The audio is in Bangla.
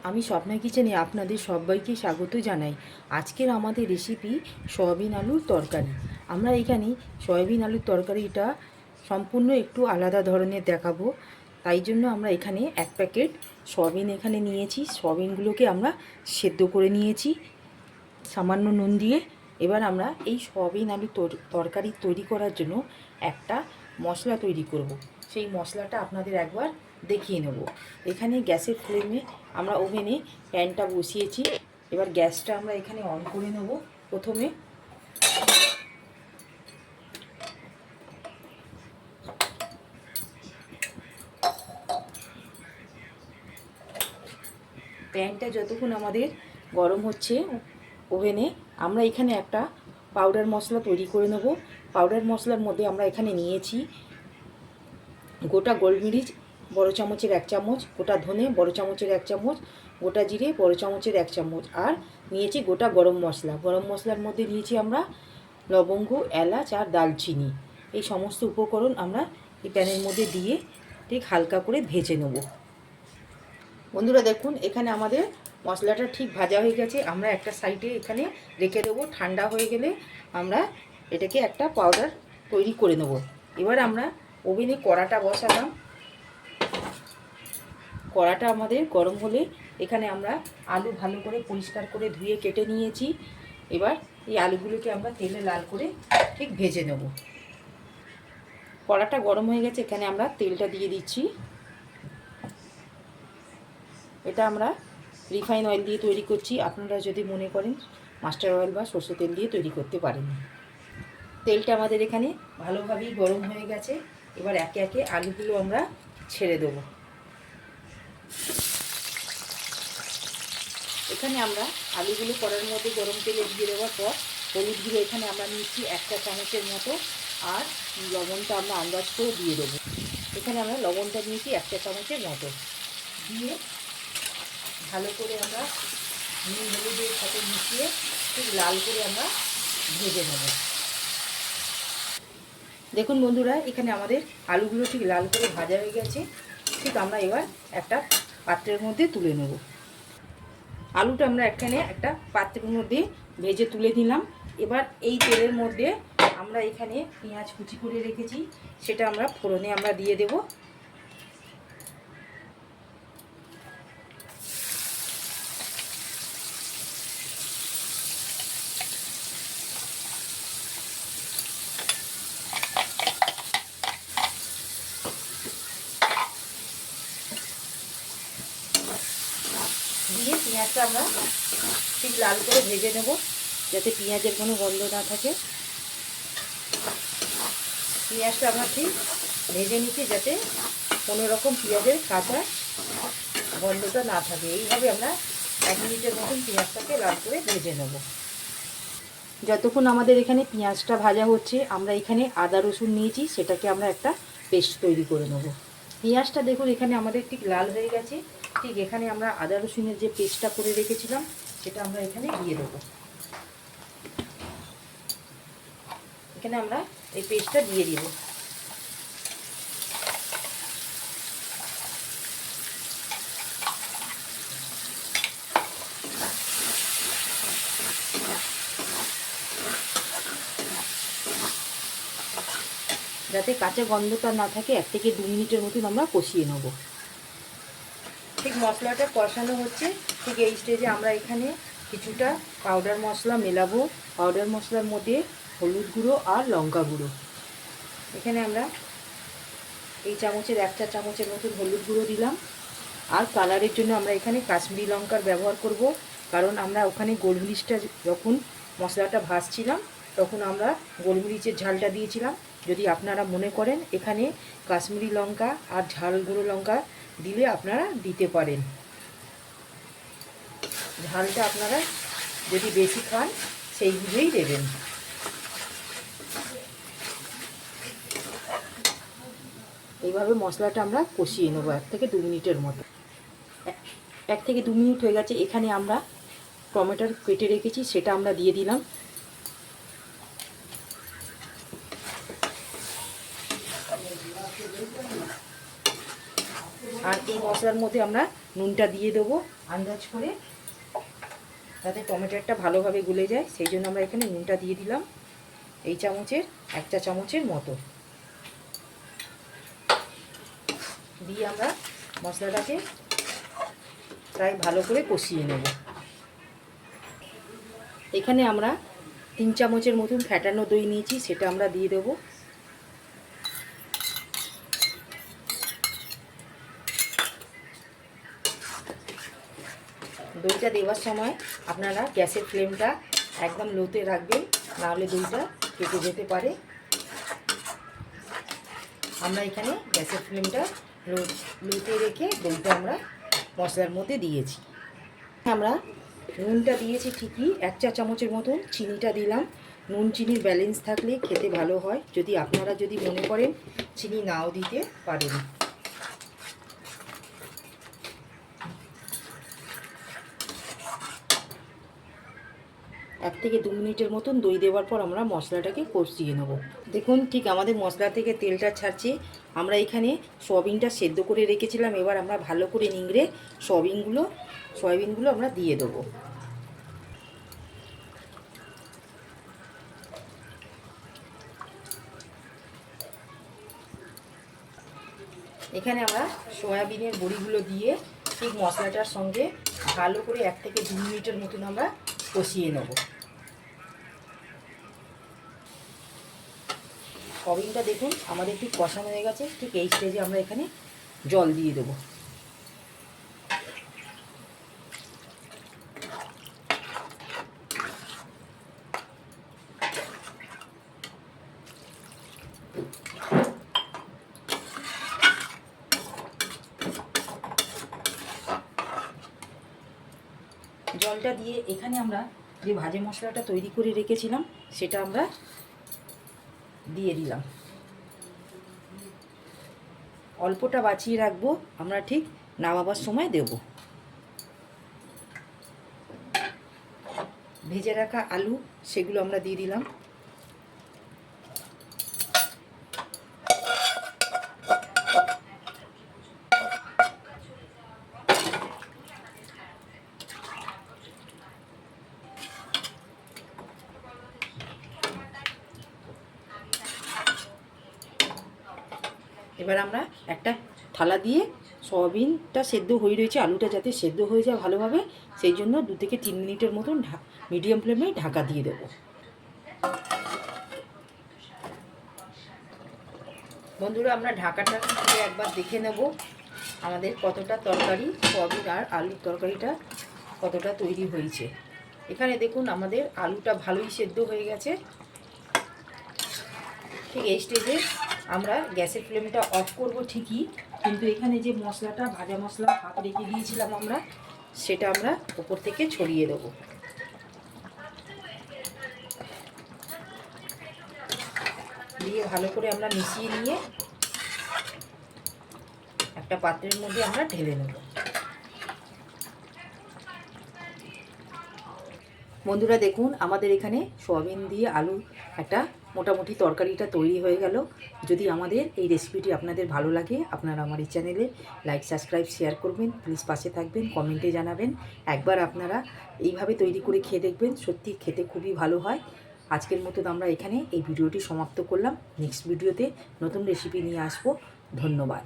আমি স্বপ্না কিচেনে আপনাদের সবাইকে স্বাগত জানাই। আজকের আমাদের রেসিপি সয়াবিন আলুর তরকারি। আমরা এখানে সয়াবিন আলুর তরকারিটা সম্পূর্ণ একটু আলাদা ধরনের দেখাবো। তাই জন্য আমরা এখানে 1 প্যাকেট সয়াবিন এখানে নিয়েছি। সয়াবিনগুলোকে আমরা সেদ্ধ করে নিয়েছি সামান্য নুন দিয়ে। এবার আমরা এই সয়াবিন আলুর তরকারি তৈরি করার জন্য একটা মশলা তৈরি করব। সেই মশলাটা আপনাদের একবার দেখিয়ে নেব। এখানে গ্যাসের ফ্লেমে আমরা ওভেনে প্যানটা বসিয়েছি। এবার গ্যাসটা আমরা এখানে অন করে নেব। প্রথমে প্যানটা যতক্ষণ আমাদের গরম হচ্ছে ওভেনে, আমরা এখানে একটা পাউডার মশলা তৈরি করে নেব। পাউডার মশলার মধ্যে আমরা এখানে নিয়েছি গোটা গোলমরিচ বড় চামচের 1 চামচ, গোটা ধনে বড় চামচের 1 চামচ, গোটা জিরে বড় চামচের 1 চামচ, আর নিয়েছি গোটা গরম মশলা। গরম মশলার মধ্যে নিয়েছি আমরা লবঙ্গ, এলাচ আর দালচিনি। এই সমস্ত উপকরণ আমরা এই প্যানের মধ্যে দিয়ে ঠিক হালকা করে ভেজে নেব। বন্ধুরা দেখুন, এখানে আমাদের মশলাটা ঠিক ভাজা হয়ে গেছে। আমরা একটা সাইডে এখানে রেখে দেবো। ঠান্ডা হয়ে গেলে আমরা এটাকে একটা পাউডার তৈরি করে নেব। এবার আমরা ওভেনে কড়াটা বসালাম। কড়াটা আমাদের গরম হলে এখানে আমরা আলু ভালো করে পরিষ্কার করে ধুয়ে কেটে নিয়েছি। এবার এই আলুগুলোকে আমরা তেলে লাল করে ঠিক ভেজে নেব। কড়াটা গরম হয়ে গেছে, এখানে আমরা তেলটা দিয়ে দিচ্ছি। এটা আমরা রিফাইন অয়েল দিয়ে তৈরি করছি। আপনারা যদি মনে করেন মাস্টার অয়েল বা সরষে তেল দিয়ে তৈরি করতে পারেন। তেলটা আমাদের এখানে ভালোভাবেই গরম হয়ে গেছে। এবার একে একে আলুগুলো আমরা ছেড়ে দেবো। এখানে আমরা আলুগুলো কড়ার মধ্যে গরম তেলে দিয়ে দেওয়ার পর হলুদ গুঁড়ো এখানে আমরা নিচ্ছি 1 চা চামচের মতো, আর লবণটা আমরা আন্দাজ করে দিয়ে দেবো। এখানে আমরা লবণটা নিয়েছি 1 চা চামচের মতো দিয়ে ভালো করে আমরা নুন হলুদের সাথে মিশিয়ে ঠিক লাল করে আমরা ভেজে নেব। দেখুন বন্ধুরা, এখানে আমাদের আলুগুলো ঠিক লাল করে ভাজা হয়ে গেছে। ঠিক আমরা এবার একটা পাত্রের মধ্যে তুলে নেব। আলুটা আমরা এখানে একটা পাত্রের মধ্যে ভেজে তুলে দিলাম। এবার এই তেলের মধ্যে আমরা এখানে পেঁয়াজ কুচি করে রেখেছি, সেটা আমরা ফোড়নে আমরা দিয়ে দেব। দিয়ে পেঁয়াজটা আমরা ঠিক লাল করে ভেজে নেব, যাতে পেঁয়াজের কোনো গন্ধ না থাকে। পেঁয়াজটা আমরা ঠিক ভেজে নিচ্ছি যাতে কোনো রকম পেঁয়াজের কাঁচা গন্ধটা না থাকে। এইভাবে আমরা 1 মিনিটের মতন পেঁয়াজটাকে লাল করে ভেজে নেব। যতক্ষণ আমাদের এখানে পেঁয়াজটা ভাজা হচ্ছে, আমরা এখানে আদা রসুন নিয়েছি, সেটাকে আমরা একটা পেস্ট তৈরি করে নেব। পেঁয়াজটা দেখুন এখানে আমাদের ঠিক লাল হয়ে গেছে। ঠিক এখানে আমরা আদা রসুনের যে পেস্টটা করে রেখেছিলাম সেটা আমরা এখানে দিয়ে দেবো। এখানে আমরা এই পেস্টটা দিয়ে দিব। যাতে কাঁচা গন্ধটা না থাকে 1 থেকে 2 মিনিটের মতন আমরা কষিয়ে নেব। ঠিক মশলাটা কষানো হচ্ছে, ঠিক এই স্টেজে আমরা এখানে কিছুটা পাউডার মশলা মেলাবো। পাউডার মশলার মধ্যে হলুদ গুঁড়ো আর লঙ্কা গুঁড়ো। এখানে আমরা এই চামচের 1 চা চামচের মতন হলুদ গুঁড়ো দিলাম। আর কালারের জন্য আমরা এখানে কাশ্মীরি লঙ্কার ব্যবহার করব, কারণ আমরা ওখানে গোলমরিচটা যখন মশলাটা ভাজছিলাম তখন আমরা গোলমরিচের ঝালটা দিয়েছিলাম। যদি আপনারা মনে করেন এখানে কাশ্মীরি লঙ্কা আর ঝাল গুঁড়ো লঙ্কা দিলে আপনারা দিতে পারেন। ঝালটা আপনারা যদি বেশি খান সেই বুঝেই দেবেন। এইভাবে মশলাটা আমরা কষিয়ে নেবো 1 থেকে 2 মিনিটের মতো। 1 থেকে 2 মিনিট হয়ে গেছে। এখানে আমরা টমেটোর কেটে রেখেছি, সেটা আমরা দিয়ে দিলাম। আর এই মশলার মধ্যে আমরা নুনটা দিয়ে দেবো আন্দাজ করে, যাতে টমেটোটা ভালোভাবে গুলে যায়। সেই জন্য আমরা এখানে নুনটা দিয়ে দিলাম এই চামচের 1 চা চামচের মতো। দিয়ে আমরা মশলাটাকে প্রায় ভালো করে কষিয়ে নেব। এখানে আমরা 3 চামচের মতন ফ্যাটানো দই নিয়েছি, সেটা আমরা দিয়ে দেব। দইটা দেওয়ার সময় আপনারা গ্যাসের ফ্লেমটা একদম লোতে রাখবেন, নাহলে দইটা কেটে যেতে পারে। আমরা এখানে গ্যাসের ফ্লেমটা লোতে রেখে দইটা আমরা মশলার মধ্যে দিয়েছি। আমরা নুনটা দিয়েছি ঠিকই 1 চা চামচের মতন, চিনিটা দিলাম। নুন চিনির ব্যালেন্স থাকলে খেতে ভালো হয়, যদি আপনারা মনে করেন চিনি নাও দিতে পারেন। এক থেকে 2 মিনিটের মতন দই দেওয়ার পর আমরা মশলাটাকে কষিয়ে নেব। দেখুন ঠিক আমাদের মশলা থেকে তেলটা ছাড়ছে। আমরা এখানে সয়াবিনটা সেদ্ধ করে রেখেছিলাম, এবার আমরা ভালো করে নিংড়ে সয়াবিনগুলো আমরা দিয়ে দেবো। এখানে আমরা সয়াবিনের বড়িগুলো দিয়ে ঠিক মশলাটার সঙ্গে ভালো করে 1 থেকে 2 মিনিটের মতন আমরা কষিয়ে নেব। সয়াবিনটা দেখুন আমাদের ঠিক কষানো হয়ে গেছে। ঠিক এই স্টেজে আমরা এখানে জল দিয়ে দেবো। জলটা দিয়ে এখানে আমরা যে ভাজা মশলাটা তৈরি করে রেখেছিলাম সেটা আমরা দিয়ে দিলাম। অল্পটা বাঁচিয়ে রাখবো, আমরা ঠিক নামাবার সময় দেব। ভেজে রাখা আলু সেগুলো আমরা দিয়ে দিলাম। এবার আমরা একটা থালা দিয়ে, সয়াবিনটা সেদ্ধ হয়ে রয়েছে, আলুটা যাতে সেদ্ধ হয়ে যায় ভালোভাবে, সেই জন্য 2 থেকে 3 মিনিটের মতন মিডিয়াম ফ্লেমে ঢাকা দিয়ে দেবো। বন্ধুরা আমরা ঢাকাটা দিয়ে একবার দেখে নেব আমাদের কতটা তরকারি, সয়াবিন আর আলুর তরকারিটা কতটা তৈরি হয়েছে। এখানে দেখুন আমাদের আলুটা ভালোই সেদ্ধ হয়ে গেছে। ঠিক এই স্টেজে আমরা গ্যাসের ফ্লেমটা অফ করব ঠিকই, কিন্তু এখানে যে মশলাটা ভাজা মশলা হাত রেখে দিয়েছিলাম আমরা, সেটা আমরা উপর থেকে ছড়িয়ে দেব। দিয়ে ভালো করে আমরা মিশিয়ে নিয়ে একটা পাত্রের মধ্যে আমরা ঢেলে নেব। বন্ধুরা দেখুন আমাদের এখানে সয়াবিন দিয়ে আলু একটা মোটামুটি তরকারিটা তৈরি হয়ে গেল। যদি আমাদের এই রেসিপিটি আপনাদের ভালো লাগে, আপনারা আমার এই চ্যানেলে লাইক, সাবস্ক্রাইব, শেয়ার করবেন, প্লিজ পাশে থাকবেন, কমেন্টে জানাবেন। একবার আপনারা এইভাবে তৈরি করে খেয়ে দেখবেন, সত্যি খেতে খুবই ভালো হয়। আজকের মতো আমরা এখানে এই ভিডিওটি সমাপ্ত করলাম। নেক্সট ভিডিওতে নতুন রেসিপি নিয়ে আসবো। ধন্যবাদ।